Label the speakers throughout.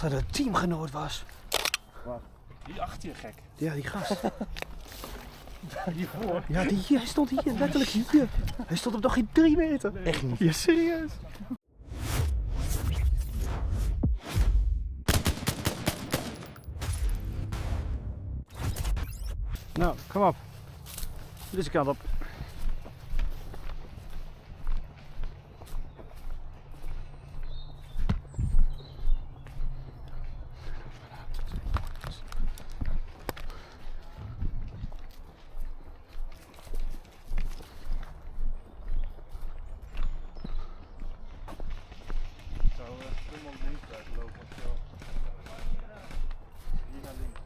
Speaker 1: Dat het teamgenoot was.
Speaker 2: Wat? Die achter je gek.
Speaker 1: Ja, die gast.
Speaker 2: Hiervoor?
Speaker 1: Ja, hij stond hier, letterlijk hier. Hij stond op nog geen 3 meter.
Speaker 2: Nee.
Speaker 1: Echt niet. Ja, serieus. Nou, kom op. Deze kant op.
Speaker 2: Helemaal links blijven lopen of zo. Hier naar links.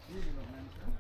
Speaker 2: Zie je nog mensen?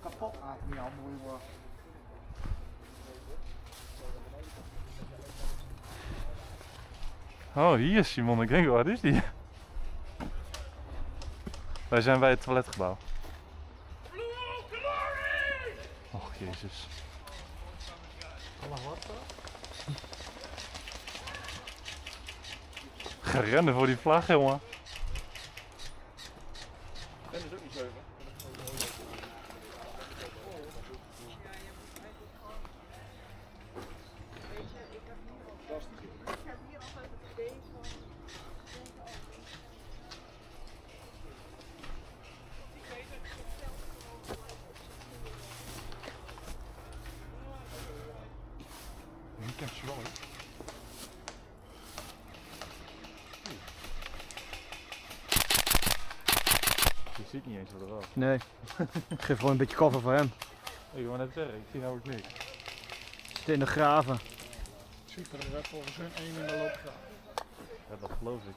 Speaker 2: Kapot eigenlijk niet al mooi worden.
Speaker 3: Oh, hier Simon, ik denk, waar is die? Wij zijn bij het toiletgebouw. Och, jezus. Ga rennen voor die vlag, jongen.
Speaker 2: En dat is ook niet 7.
Speaker 3: Ik heb ze wel, hè. Je ziet niet eens wat er was.
Speaker 1: Nee. Ik geef gewoon een beetje cover voor hem.
Speaker 3: Ik wil net zeggen, ik zie nou ook niks.
Speaker 1: Zit in de graven.
Speaker 2: Ziet er net volgens hun 1 in de loop gaan.
Speaker 3: Ja, dat geloof ik.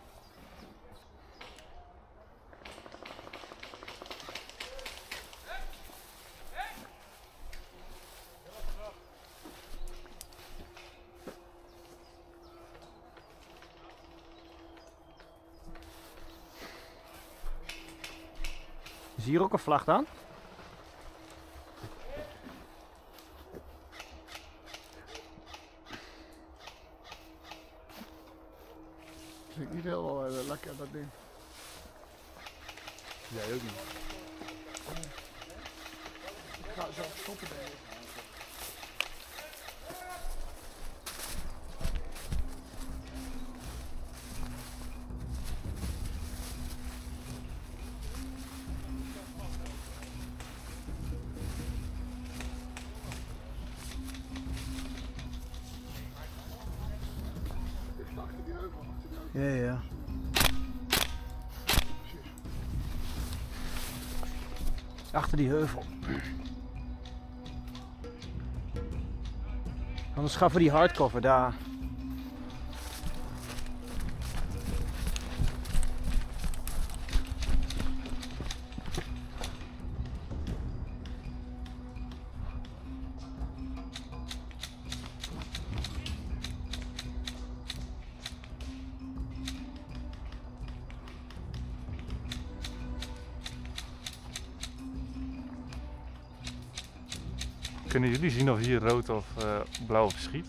Speaker 1: Is hier ook een vlag dan?
Speaker 2: Vind ik niet heel lekker dat ding.
Speaker 3: Jij ook niet.
Speaker 2: Ik ga zo stoppen denk ik. Achter die heuvel, achter die heuvel.
Speaker 1: Ja, ja. Achter die heuvel. Anders schaffen we die hardcover daar.
Speaker 3: Kunnen jullie zien of hier rood of blauw verschiet?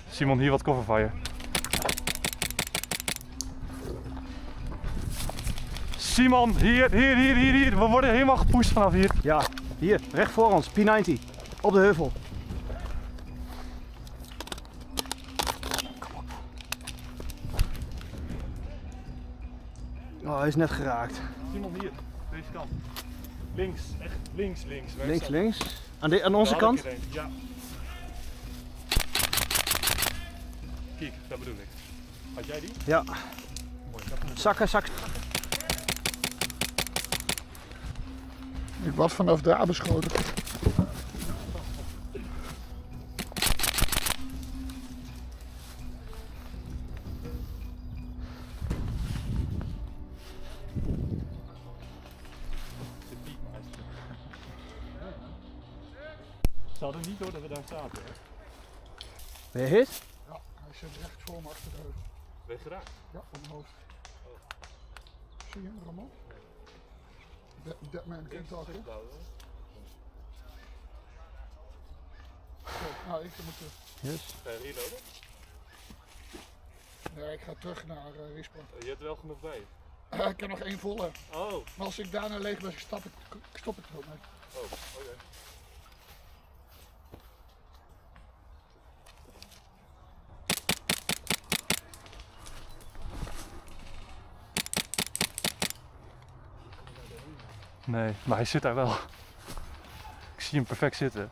Speaker 3: Simon, hier wat cover van je. Simon, hier. We worden helemaal gepusht vanaf hier.
Speaker 1: Ja, hier, recht voor ons, P90. Op de heuvel. Oh, hij is net geraakt.
Speaker 3: Simon, hier. Deze kant. Links, echt links. Waar
Speaker 1: Links,
Speaker 3: ik
Speaker 1: links. Aan
Speaker 3: sta.
Speaker 1: onze
Speaker 3: Daar
Speaker 1: kant?
Speaker 3: had ik er een, ja. Kijk, dat bedoel ik. Had jij die?
Speaker 1: Ja.
Speaker 3: Mooi, dat moet
Speaker 1: Zakken.
Speaker 2: Ik was vanaf daar beschoten.
Speaker 3: Ze hadden niet door dat we daar zaten. Hè?
Speaker 1: Ben je hit?
Speaker 2: Ja, hij zit recht voor me achter de heup.
Speaker 3: Ben je geraakt?
Speaker 2: Ja, op mijn hoofd. Zie je hem, Ramon? Deadman Kentucky. Nou, ik moet terug.
Speaker 1: Yes.
Speaker 3: Ga je reloaden?
Speaker 2: Nee, ik ga terug naar Respawn.
Speaker 3: Je hebt wel genoeg bij je.
Speaker 2: Ik heb nog 1 volle.
Speaker 3: Oh,
Speaker 2: Maar als ik daarna leeg ben, stop ik er ook mee.
Speaker 3: oh, oké. Nee, maar hij zit daar wel. Ik zie hem perfect zitten.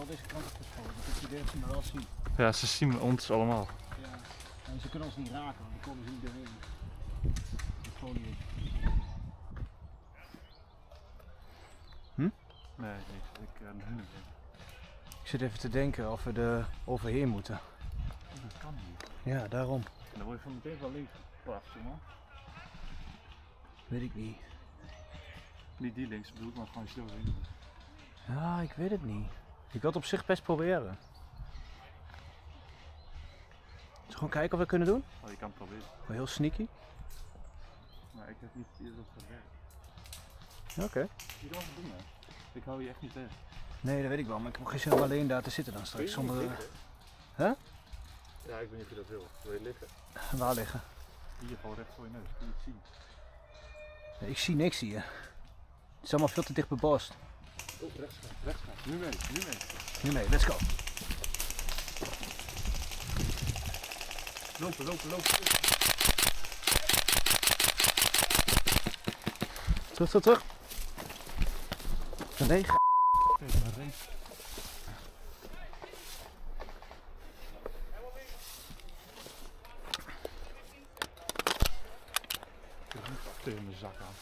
Speaker 1: Deze kant op geschoten, dat je dit me wel zien.
Speaker 3: Ja, ze zien ons allemaal.
Speaker 1: Ja. En ze kunnen ons niet raken, want die komen ze niet doorheen. Gewoon niet.
Speaker 3: Nee, niks. Ik nu niet.
Speaker 1: Ik zit even te denken of we er overheen moeten.
Speaker 3: Dat kan niet.
Speaker 1: Ja, daarom.
Speaker 3: En dan word je van meteen wel links geplaatst, man.
Speaker 1: Weet ik niet.
Speaker 3: Niet die links bedoel ik, maar gewoon zo heen.
Speaker 1: Ja, ik weet het niet. Ik wil het op zich best proberen. Dus gewoon kijken of we het kunnen doen?
Speaker 3: Oh, je kan het proberen.
Speaker 1: Wel heel sneaky.
Speaker 3: Maar ik heb niet het idee dat het gaat werken.
Speaker 1: Oké.
Speaker 3: Je kan het doen, hè. Ik hou je echt niet tegen.
Speaker 1: Nee, dat weet ik wel, maar ik heb geen zin om alleen daar te zitten dan straks. Zonder... Huh?
Speaker 3: Ja, ik weet niet of je dat wil. Wil je liggen?
Speaker 1: Waar liggen?
Speaker 3: Hier gewoon recht voor je neus. Kun je het zien?
Speaker 1: Nee, ik zie niks hier. Het is allemaal veel te dicht bebost.
Speaker 3: Oh, rechts gaan. Nu mee.
Speaker 1: Nu mee, let's go.
Speaker 3: Lopen.
Speaker 1: Terug. Nee.
Speaker 3: Tegen een reet. Tegen mijn zak aan.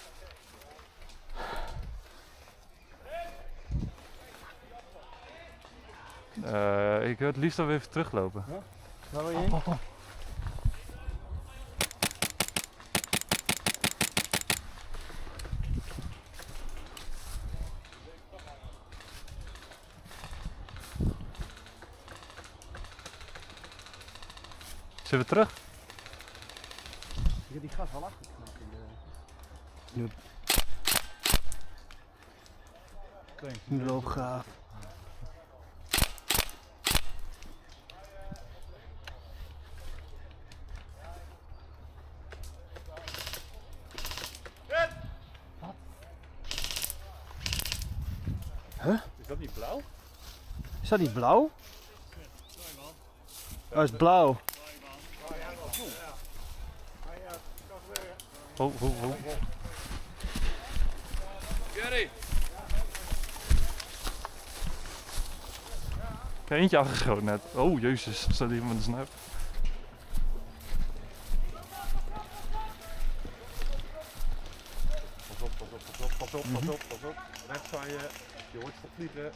Speaker 3: Ik wil het liefst alweer even teruglopen.
Speaker 1: Waar wil je heen?
Speaker 3: Zullen we terug?
Speaker 1: Ik heb die gaat wel achterknappen in de...
Speaker 2: In de loopgraaf. Huh?
Speaker 3: Is dat niet blauw?
Speaker 2: Is dat niet blauw? Oh, het is blauw.
Speaker 3: Oh. Gary! Ik heb eentje afgeschoten net. Oh jezus, staat hier met de snuif. Pas op. Rechts van je hoort ze vliegen.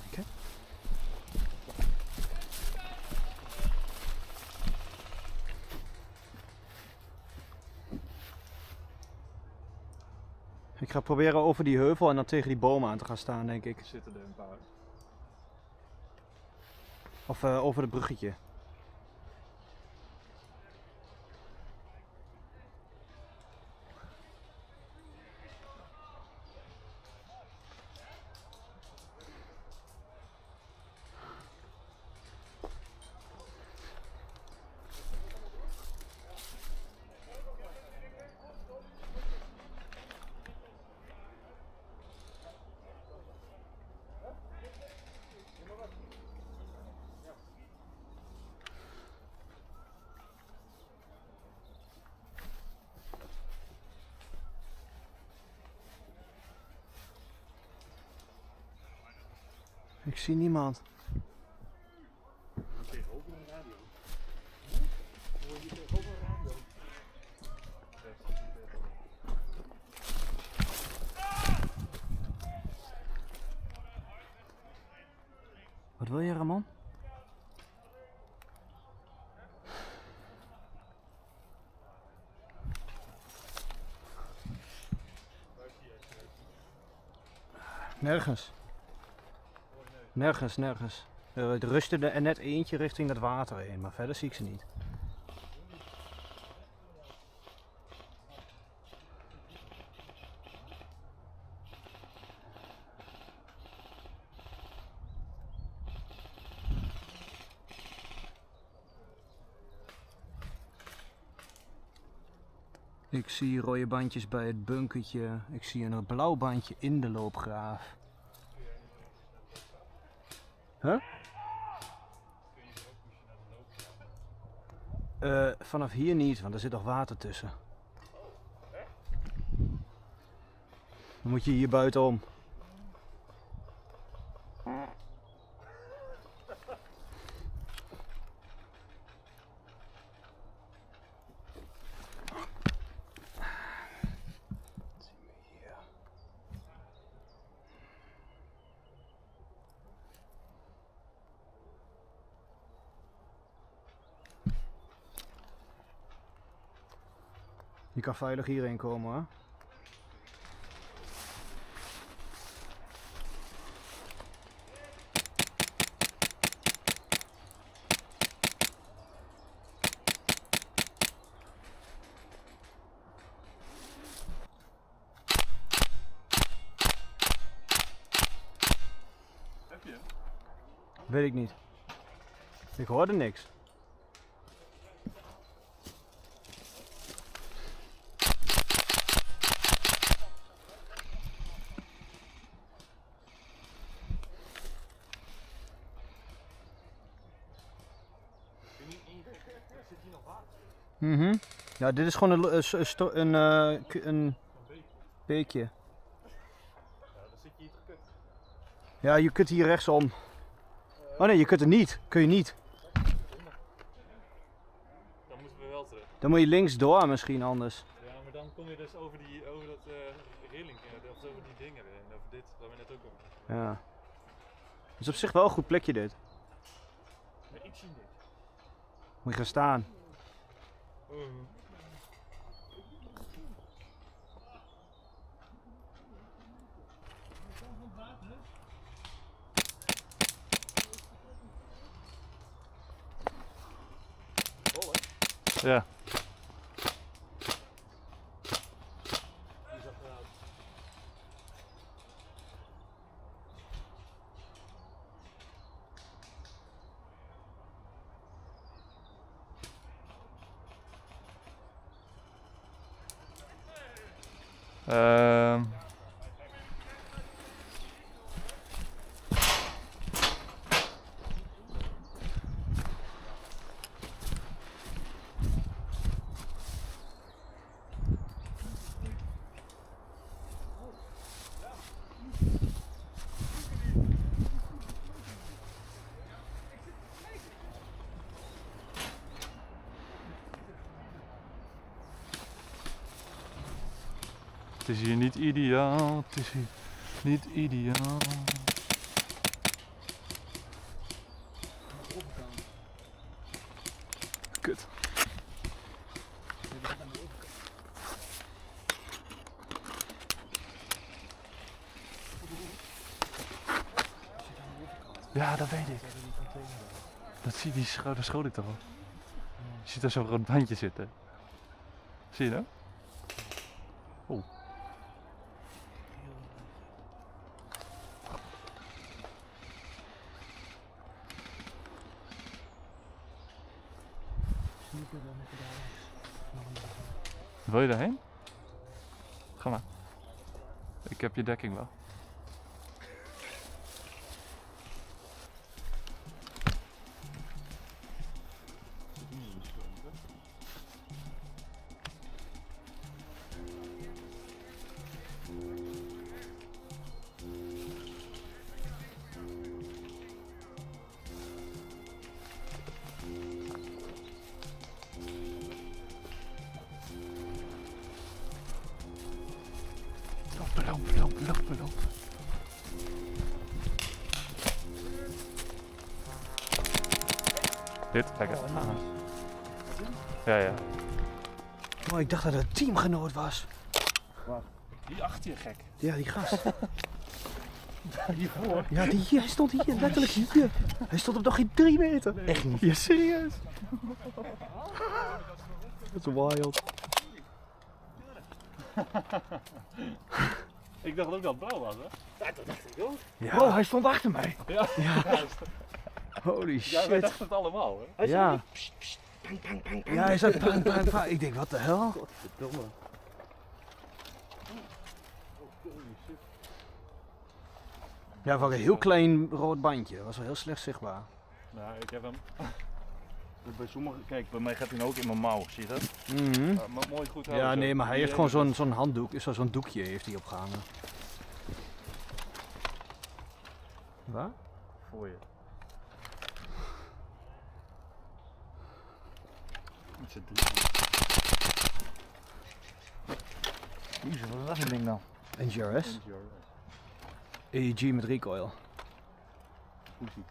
Speaker 2: Oké. Ik ga proberen over die heuvel en dan tegen die bomen aan te gaan staan, denk ik.
Speaker 3: Zitten er een paar.
Speaker 2: Of over het bruggetje. Ik zie niemand.
Speaker 3: Tegenover een radio. Hoor je tegenover een radio?
Speaker 2: Wat wil je, Ramon? Nergens. Nergens. Er rustte er net eentje richting dat water heen, maar verder zie ik ze niet. Ik zie rode bandjes bij het bunkertje. Ik zie een blauw bandje in de loopgraaf. Huh? Vanaf hier niet, want er zit nog water tussen. Dan moet je hier buitenom. Je kan veilig hierheen komen, hoor.
Speaker 3: Heb je hem?
Speaker 2: Weet ik niet. Ik hoorde niks.
Speaker 3: Zit hier nog water?
Speaker 2: Mhm. Ja, dit is gewoon een beekje.
Speaker 3: Ja, dan zit je hier gekut.
Speaker 2: Ja, je kunt hier rechtsom. Oh nee, je kunt er niet. Kun je niet.
Speaker 3: Dan moeten we wel terug.
Speaker 2: Dan moet je links door misschien anders.
Speaker 3: Ja, maar dan kom je dus over dat rilling, of over die dingen en over dit, waar we net ook over.
Speaker 2: Ja. Het is op zich wel een goed plekje dit.
Speaker 3: Maar ik zie niks.
Speaker 2: Moet je gaan staan.
Speaker 3: Ja. Het is hier niet ideaal, het is hier niet ideaal. Kut. Ja, dat weet ik. Daar schoot ik toch al. Je ziet daar zo'n rood bandje zitten. Zie je dat? Oh. Wil je daarheen? Ga maar. Ik heb je dekking wel. Lopen. Dit, lekker. Ja.
Speaker 2: Oh, ik dacht dat het een teamgenoot was.
Speaker 3: Die achter je gek.
Speaker 2: Ja, die gast.
Speaker 3: Hiervoor.
Speaker 2: Ja, hij stond hier, letterlijk hier. Hij stond op nog geen 3 meter. Echt niet. Ja, serieus. Dat is wild.
Speaker 3: Ik dacht ook dat het blauw was, hè?
Speaker 1: Ja, dat dacht ik ook.
Speaker 2: Ja. Oh, hij stond achter mij.
Speaker 3: Ja.
Speaker 2: Holy
Speaker 3: Ja,
Speaker 2: shit.
Speaker 3: wij dachten het allemaal, hè?
Speaker 1: Hij
Speaker 2: Ja.
Speaker 1: zei pst, pst, pang, pang, pang, pang.
Speaker 2: Ja, hij zei pang. Ik denk, wat de hel?
Speaker 1: Godverdomme.
Speaker 2: Ja, van een heel klein rood bandje. Dat was wel heel slecht zichtbaar.
Speaker 3: Nou, ik heb hem.
Speaker 4: Bij sommigen, kijk, bij mij gaat hij nou ook in mijn mouw, zie je dat?
Speaker 2: Mhm.
Speaker 3: Maar mooi goed houden.
Speaker 2: Ja,
Speaker 3: zo.
Speaker 2: nee, maar hij
Speaker 3: Die
Speaker 2: heeft gewoon
Speaker 3: hele-
Speaker 2: zo'n handdoek, zo'n doekje heeft hij opgehangen. Waar?
Speaker 4: Voor je. Met z'n drieën. Jezus, wat is dat voor ding nou?
Speaker 2: Een GRS. AEG met recoil.
Speaker 4: Poesie.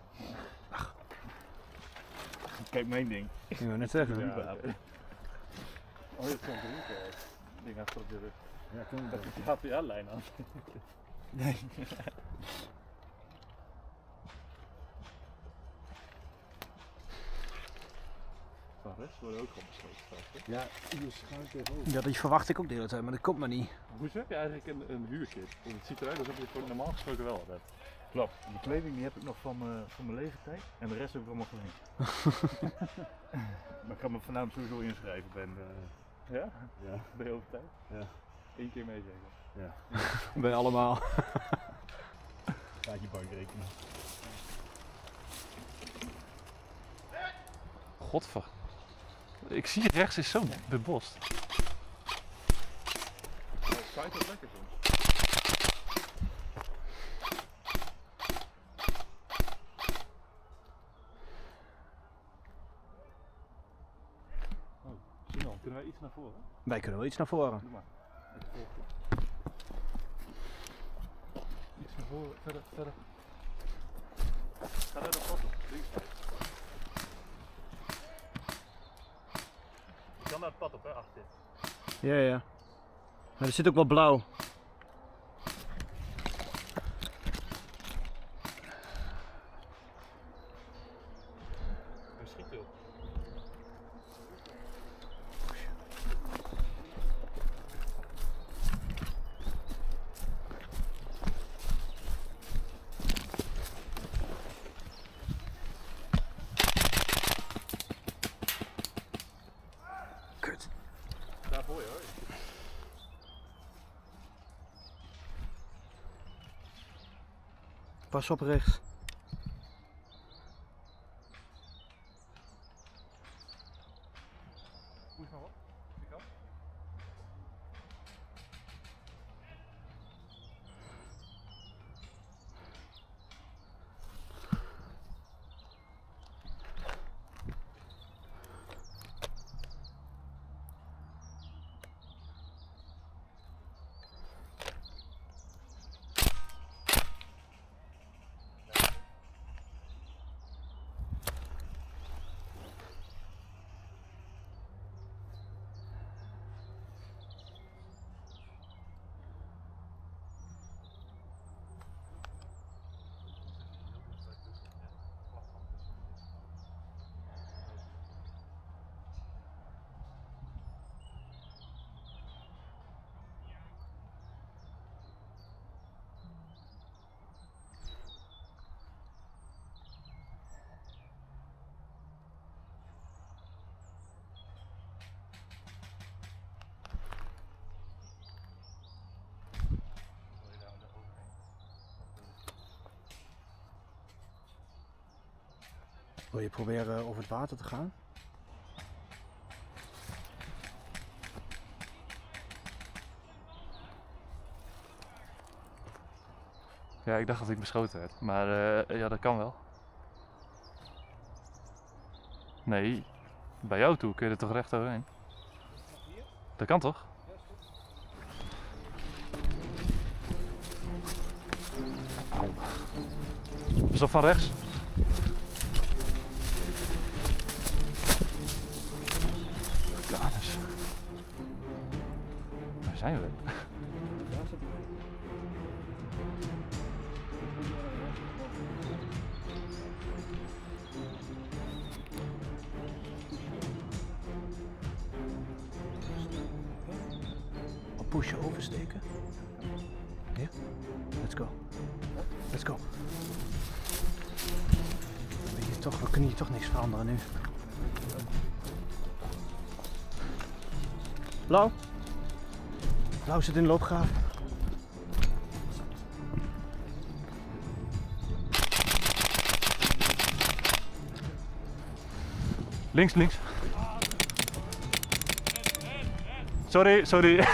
Speaker 4: Kijk mijn ding.
Speaker 2: Ik wil net zeggen.
Speaker 3: Ja,
Speaker 4: Ja,
Speaker 3: oké. Oh, dit is zo'n ding achter op de rug.
Speaker 1: Ja, kan ik
Speaker 3: Dat
Speaker 1: wel.
Speaker 3: is die HPL-lijn aan.
Speaker 1: Nee.
Speaker 3: Van rechts worden ook gewoon besloten straks, hè?
Speaker 1: Ja, hier schuin tegenover.
Speaker 2: Ja, die verwacht ik ook de hele tijd, maar dat komt maar niet.
Speaker 3: Hoezo heb je eigenlijk een huurkit? Want het ziet eruit alsof je het gewoon normaal gesproken wel hebt.
Speaker 4: Klopt. Die kleding die heb ik nog van mijn leeftijd en de rest heb ik allemaal geleend. Maar ik ga me vanavond sowieso inschrijven.
Speaker 3: Ja?
Speaker 4: Ja.
Speaker 3: Ben je over tijd?
Speaker 4: Ja.
Speaker 3: 1 keer meezeggen.
Speaker 4: Ja.
Speaker 2: Bij allemaal.
Speaker 4: Laat je bankrekening.
Speaker 3: Godver. Ik zie rechts is zo bebost. Schuit dat lekker soms. Oh, Simon, kunnen wij iets naar voren?
Speaker 2: Wij kunnen wel iets naar voren.
Speaker 3: Doe maar. Ik volg je. Iets naar voren, verder. Ga naar de pad op, links. Je kan naar het pad op, hè, achter dit.
Speaker 2: Ja. Maar er zit ook wel blauw. Pas op rechts.
Speaker 3: Poes maar op. Die kant.
Speaker 2: Wil je proberen over het water te gaan?
Speaker 3: Ja, ik dacht dat ik beschoten werd, maar ja, dat kan wel. Nee, bij jou toe kun je er toch recht overheen? Dat kan toch? Au. Pas op van rechts. Kanus. Waar zijn we?
Speaker 2: Een pushje oversteken. Ja? Let's go. Let's go. Weet je toch, we kunnen hier toch niks veranderen nu. Blauw. Blauw zit in de loopgraaf.
Speaker 3: Links, links. Sorry, sorry.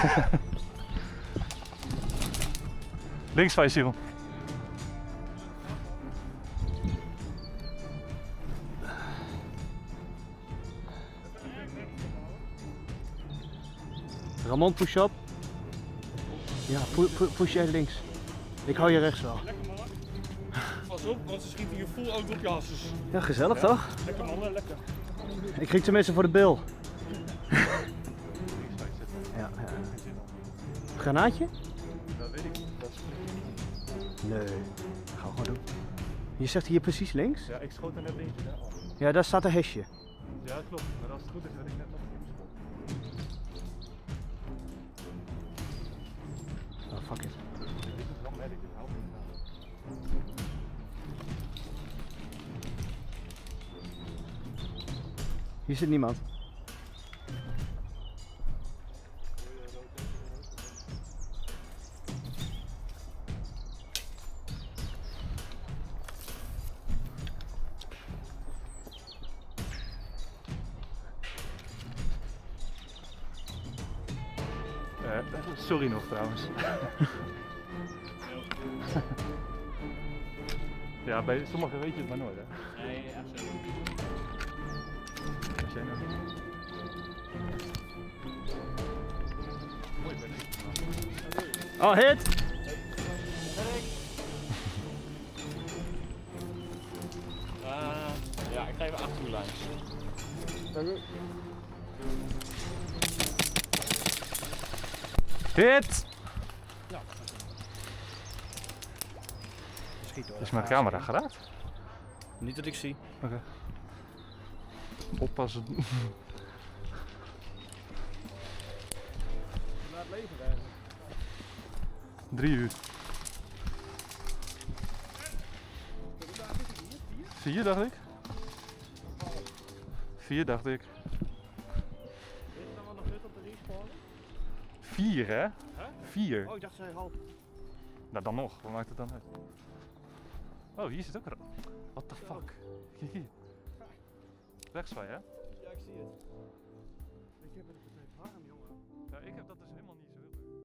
Speaker 3: Links van je, Simon.
Speaker 2: Ramon, push op. Ja, push jij links. Ik hou je rechts wel.
Speaker 1: Lekker mannen. Pas op, want ze schieten hier full auto op je hassers.
Speaker 2: Ja, gezellig toch?
Speaker 1: Lekker mannen, lekker.
Speaker 2: Ik ging tenminste voor de bil. Ja, ja. Granaatje?
Speaker 3: Dat weet ik niet. Dat is...
Speaker 2: Nee, ga gewoon doen. Je zegt hier precies links?
Speaker 3: Ja, ik schoot er net eentje. Hè? Oh.
Speaker 2: Ja, daar staat een hesje.
Speaker 3: Ja, klopt. Maar als het goed is, werd ik net nog een schot.
Speaker 2: Oh, fuck it.
Speaker 3: Dit is wel medic, dit houdt niet.
Speaker 2: Hier zit niemand.
Speaker 3: Sorry nog trouwens. Ja, bij sommigen weet je het maar nooit, hè?
Speaker 1: Nee, echt zo.
Speaker 3: Als jij nou... Mooi ben ik.
Speaker 2: Oh, hit!
Speaker 1: Ja, ik ga even achter uw lijn.
Speaker 3: Hit!
Speaker 1: Ja.
Speaker 3: Is mijn camera geraakt?
Speaker 2: Niet dat ik zie.
Speaker 3: Oké. Oppassen.
Speaker 1: Laat leven eigenlijk.
Speaker 3: 3 uur. 4 dacht ik. 4 dacht ik.
Speaker 1: Is er dan wel nog nut op de respawn?
Speaker 3: 4 hè? 4.
Speaker 1: Oh, ik dacht zij half.
Speaker 3: Nou dan nog, wat maakt het dan uit? Oh, hier zit ook een... What the fuck? Kijk hier. Wegzwaaien, hè?
Speaker 1: Ja, ik zie het.